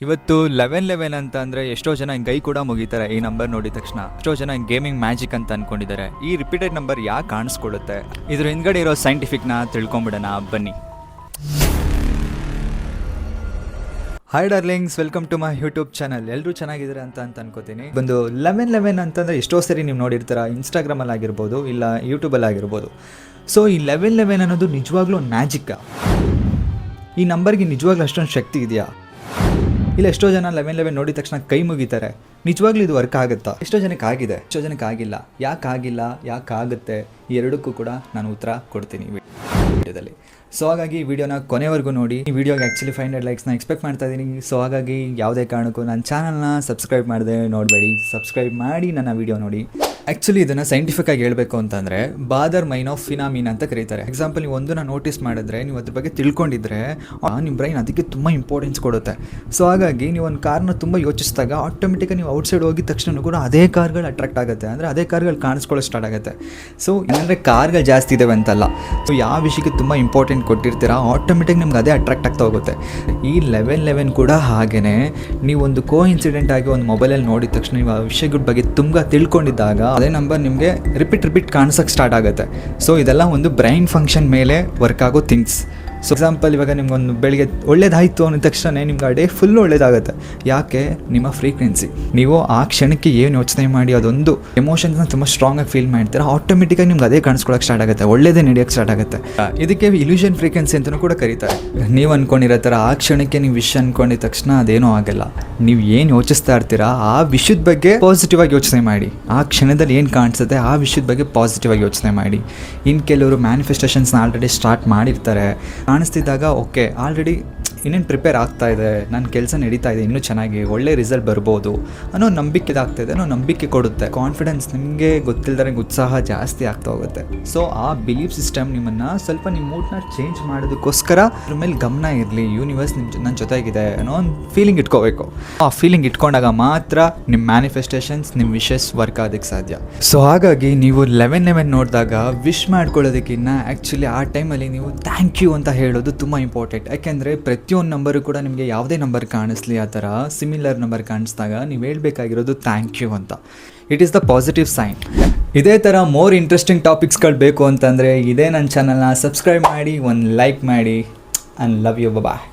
ಇವತ್ತು 11-11 ಅಂತ ಅಂದರೆ ಎಷ್ಟೋ ಜನ ಕೈ ಕೂಡ ಮುಗಿತಾರೆ ಈ ನಂಬರ್ ನೋಡಿದ ತಕ್ಷಣ. ಎಷ್ಟೋ ಜನ ಗೇಮಿಂಗ್ ಮ್ಯಾಜಿಕ್ ಅಂತ ಅನ್ಕೊಂಡಿದ್ದಾರೆ. ಈ ರಿಪೀಟೆಡ್ ನಂಬರ್ ಯಾಕೆ ಕಾಣಿಸ್ಕೊಳ್ಳುತ್ತೆ, ಇದ್ರ ಹಿಂದ್ಗಡೆ ಇರೋ ಸೈಂಟಿಫಿಕ್ನ ತಿಳ್ಕೊಂಬಿಡೋಣ ಬನ್ನಿ. Hi darlings, welcome to my YouTube channel. ಎಲ್ಲರೂ ಚೆನ್ನಾಗಿದ್ದಾರೆ ಅಂತ ಅನ್ಕೋತೀನಿ. ಬಂದು 11-11 ಅಂತಂದರೆ ಎಷ್ಟೋ ಸರಿ ನೀವು ನೋಡಿರ್ತೀರ, ಇನ್ಸ್ಟಾಗ್ರಾಮಲ್ಲಿ ಆಗಿರ್ಬೋದು ಇಲ್ಲ ಯೂಟ್ಯೂಬಲ್ಲಿ ಆಗಿರ್ಬೋದು. ಸೊ ಈ 11-11 ಅನ್ನೋದು ನಿಜವಾಗ್ಲೂ ಮ್ಯಾಜಿಕ್ಕಾ? ಈ ನಂಬರ್ಗೆ ನಿಜವಾಗ್ಲೂ ಅಷ್ಟೊಂದು ಶಕ್ತಿ ಇದೆಯಾ? ಇಲ್ಲ ಎಷ್ಟೋ ಜನ 11-11 ನೋಡಿದ ತಕ್ಷಣ ಕೈ ಮುಗಿತಾರೆ. ನಿಜವಾಗ್ಲೂ ಇದು ವರ್ಕ್ ಆಗುತ್ತಾ? ಎಷ್ಟೋ ಜನಕ್ಕೆ ಆಗಿದೆ, ಎಷ್ಟೋ ಜನಕ್ಕೆ ಆಗಿಲ್ಲ. ಯಾಕೆ ಆಗಿಲ್ಲ, ಯಾಕೆ ಆಗುತ್ತೆ, ಈ ಎರಡಕ್ಕೂ ಕೂಡ ನಾನು ಉತ್ತರ ಕೊಡ್ತೀನಿ ವಿಡಿಯೋದಲ್ಲಿ. ಸೊ ಹಾಗಾಗಿ ಈ ವಿಡಿಯೋನ ಕೊನೆವರೆಗೂ ನೋಡಿ. ಈ ವಿಡಿಯೋಗೆ ಆ್ಯಕ್ಚುಲಿ 500 ಲೈಕ್ಸ್ನ ಎಕ್ಸ್ಪೆಕ್ಟ್ ಮಾಡ್ತಾ ಇದ್ದೀನಿ. ಸೊ ಹಾಗಾಗಿ ಯಾವುದೇ ಕಾರಣಕ್ಕೂ ನನ್ನ ಚಾನಲ್ನ ಸಬ್ಸ್ಕ್ರೈಬ್ ಮಾಡದೆ ನೋಡಬೇಡಿ, ಸಬ್ಸ್ಕ್ರೈಬ್ ಮಾಡಿ ನನ್ನ ವಿಡಿಯೋ ನೋಡಿ. ಆ್ಯಕ್ಚುಲಿ ಇದನ್ನು ಸೈಂಟಿಫಿಕ್ ಆಗಿ ಹೇಳಬೇಕು ಅಂತಂದರೆ ಬಾದರ್ ಮೈನ್ ಆಫ್ ಫಿನಾಮಿನ್ ಅಂತ ಕರೀತಾರೆ. ಎಕ್ಸಾಂಪಲ್, ನೀವು ಒಂದನ್ನು ನೋಟಿಸ್ ಮಾಡಿದ್ರೆ, ನೀವು ಅದ್ರ ಬಗ್ಗೆ ತಿಳ್ಕೊಂಡಿದ್ರೆ ನಿಮ್ಮ ಬ್ರೈನ್ ಅದಕ್ಕೆ ತುಂಬ ಇಂಪಾರ್ಟೆನ್ಸ್ ಕೊಡುತ್ತೆ. ಸೊ ಹಾಗಾಗಿ ನೀವು ಒಂದು ಕಾರ್ನ ತುಂಬ ಯೋಚಿಸಿದಾಗ ಆಟೋಮೆಟಿಕಾಗಿ ನೀವು ಔಟ್ಸೈಡ್ ಹೋಗಿದ ತಕ್ಷಣ ಕೂಡ ಅದೇ ಕಾರ್ಗಳು ಅಟ್ರಾಕ್ಟ್ ಆಗುತ್ತೆ, ಅಂದರೆ ಅದೇ ಕಾರ್ಗಳು ಕಾಣಿಸ್ಕೊಳ್ಳೋ ಸ್ಟಾರ್ಟ್ ಆಗುತ್ತೆ. ಸೊ ಏನಂದರೆ ಕಾರ್ಗಳು ಜಾಸ್ತಿ ಇದ್ದಾವೆ ಅಂತಲ್ಲ, ಸೊ ಯಾವ ವಿಷಯಕ್ಕೆ ತುಂಬ ಇಂಪಾರ್ಟೆಂಟ್ ಕೊಟ್ಟಿರ್ತೀರಾ ಆಟೋಮೆಟಿಕ್ ನಿಮ್ಗೆ ಅದೇ ಅಟ್ರಾಕ್ಟ್ ಆಗ್ತಾ ಹೋಗುತ್ತೆ. ಈ 11-11 ಕೂಡ ಹಾಗೆಯೇ. ನೀವೊಂದು ಇನ್ಸಿಡೆಂಟ್ ಆಗಿ ಒಂದು ಮೊಬೈಲಲ್ಲಿ ನೋಡಿದ ತಕ್ಷಣ ನೀವು ಆ ವಿಷಯಗಳ ಬಗ್ಗೆ ತುಂಬ ತಿಳ್ಕೊಂಡಿದ್ದಾಗ ಅದೇ ನಂಬರ್ ನಿಮಗೆ ರಿಪೀಟ್ ಕಾಣಿಸೋಕ್ಕೆ ಸ್ಟಾರ್ಟ್ ಆಗುತ್ತೆ. ಸೊ ಇದೆಲ್ಲ ಒಂದು ಬ್ರೈನ್ ಫಂಕ್ಷನ್ ಮೇಲೆ ವರ್ಕ್ ಆಗೋ ಥಿಂಗ್ಸ್. ಸೊ ಎಕ್ಸಾಂಪಲ್, ಇವಾಗ ನಿಮ್ಗೊಂದು ಬೆಳಿಗ್ಗೆ ಒಳ್ಳೇದಾಯಿತು ಅಂದ ತಕ್ಷಣ ನಿಮ್ಗೆ ಆ ಡೇ ಫುಲ್ ಒಳ್ಳೇದಾಗುತ್ತೆ. ಯಾಕೆ? ನಿಮ್ಮ ಫ್ರೀಕ್ವೆನ್ಸಿ. ನೀವು ಆ ಕ್ಷಣಕ್ಕೆ ಏನು ಯೋಚನೆ ಮಾಡಿ ಅದೊಂದು ಎಮೋಷನ್ಸ್ನ ತುಂಬ ಸ್ಟ್ರಾಂಗಾಗಿ ಫೀಲ್ ಮಾಡ್ತೀರಾ, ಆಟೋಮೆಟಿಕಾಗಿ ನಿಮ್ಗೆ ಅದೇ ಕಾಣಿಸ್ಕೊಳ್ಳೋಕೆ ಸ್ಟಾರ್ಟ್ ಆಗುತ್ತೆ, ಒಳ್ಳೇದೇ ನಡೆಯೋಕ್ಕೆ ಸ್ಟಾರ್ಟ್ ಆಗುತ್ತೆ. ಇದಕ್ಕೆ ಇಲ್ಯೂಷನ್ ಫ್ರೀಕ್ವೆನ್ಸಿ ಅಂತಲೂ ಕೂಡ ಕರೀತಾರೆ. ನೀವು ಅಂದ್ಕೊಂಡಿರೋ ಥರ ಆ ಕ್ಷಣಕ್ಕೆ ನೀವು ವಿಷಯ ಅಂದ್ಕೊಂಡಿದ ತಕ್ಷಣ ಅದೇನೂ ಆಗಲ್ಲ. ನೀವು ಏನು ಯೋಚಿಸ್ತಾ ಇರ್ತೀರಾ ಆ ವಿಷಯದ ಬಗ್ಗೆ ಪಾಸಿಟಿವ್ ಆಗಿ ಯೋಚನೆ ಮಾಡಿ. ಆ ಕ್ಷಣದಲ್ಲಿ ಏನು ಕಾಣಿಸುತ್ತೆ ಆ ವಿಷಯದ ಬಗ್ಗೆ ಪಾಸಿಟಿವ್ ಆಗಿ ಯೋಚನೆ ಮಾಡಿ. ಇನ್ನು ಕೆಲವರು ಮ್ಯಾನಿಫೆಸ್ಟೇಷನ್ಸ್ನ ಆಲ್ರೆಡಿ ಸ್ಟಾರ್ಟ್ ಮಾಡಿರ್ತಾರೆ. ಕಾಣಿಸ್ತಿದ್ದಾಗ ಓಕೆ, ಆಲ್ರೆಡಿ ಇನ್ನೇನು ಪ್ರಿಪೇರ್ ಆಗ್ತಾ ಇದೆ, ನನ್ನ ಕೆಲಸ ನಡೀತಾ ಇದೆ, ಇನ್ನೂ ಚೆನ್ನಾಗಿ ಒಳ್ಳೆ ರಿಸಲ್ಟ್ ಬರ್ಬೋದು ಅನ್ನೋ ನಂಬಿಕೆ ಇದಾಗ್ತಾಯಿದೆ, ಅನ್ನೋ ನಂಬಿಕೆ ಕೊಡುತ್ತೆ. ಕಾನ್ಫಿಡೆನ್ಸ್, ನಿಮಗೆ ಗೊತ್ತಿಲ್ಲದ್ರೆ ಉತ್ಸಾಹ ಜಾಸ್ತಿ ಆಗ್ತಾ ಹೋಗುತ್ತೆ. ಸೊ ಆ ಬಿಲೀಫ್ ಸಿಸ್ಟಮ್ ನಿಮ್ಮನ್ನು ಸ್ವಲ್ಪ ನಿಮ್ಮ ಮೂಡ್ನ ಚೇಂಜ್ ಮಾಡೋದಕ್ಕೋಸ್ಕರ ಅದ್ರ ಮೇಲೆ ಗಮನ ಇರಲಿ. ಯೂನಿವರ್ಸ್ ನನ್ನ ಜೊತೆಗಿದೆ ಅನ್ನೋ ಒಂದು ಫೀಲಿಂಗ್ ಇಟ್ಕೋಬೇಕು. ಆ ಫೀಲಿಂಗ್ ಇಟ್ಕೊಂಡಾಗ ಮಾತ್ರ ನಿಮ್ಮ ಮ್ಯಾನಿಫೆಸ್ಟೇಷನ್ಸ್, ನಿಮ್ಮ ವಿಶಸ್ ವರ್ಕ್ ಆಗೋದಕ್ಕೆ ಸಾಧ್ಯ. ಸೊ ಹಾಗಾಗಿ ನೀವು 11-11 ನೋಡಿದಾಗ ವಿಶ್ ಮಾಡ್ಕೊಳ್ಳೋದಕ್ಕಿಂತ ಆ್ಯಕ್ಚುಲಿ ಆ ಟೈಮಲ್ಲಿ ನೀವು ಥ್ಯಾಂಕ್ ಯು ಅಂತ ಹೇಳೋದು ತುಂಬ ಇಂಪಾರ್ಟೆಂಟ್. ಯಾಕೆಂದರೆ ಪ್ರತಿಯೊಂದು ನಂಬರು ಕೂಡ ನಿಮಗೆ ಯಾವುದೇ ನಂಬರ್ ಕಾಣಿಸ್ಲಿ, ಆ ಥರ ಸಿಮಿಲರ್ ನಂಬರ್ ಕಾಣಿಸಿದಾಗ ನೀವು ಹೇಳ್ಬೇಕಾಗಿರೋದು ಥ್ಯಾಂಕ್ ಯು ಅಂತ. It is the positive sign. ಇದೇ ಥರ ಮೋರ್ ಇಂಟ್ರೆಸ್ಟಿಂಗ್ ಟಾಪಿಕ್ಸ್ಗಳು ಬೇಕು ಅಂತಂದರೆ ಇದೇ ನನ್ನ ಚಾನಲ್ನ ಸಬ್ಸ್ಕ್ರೈಬ್ ಮಾಡಿ, ಒಂದು ಲೈಕ್ ಮಾಡಿ. And love you. ಬಾಯ್.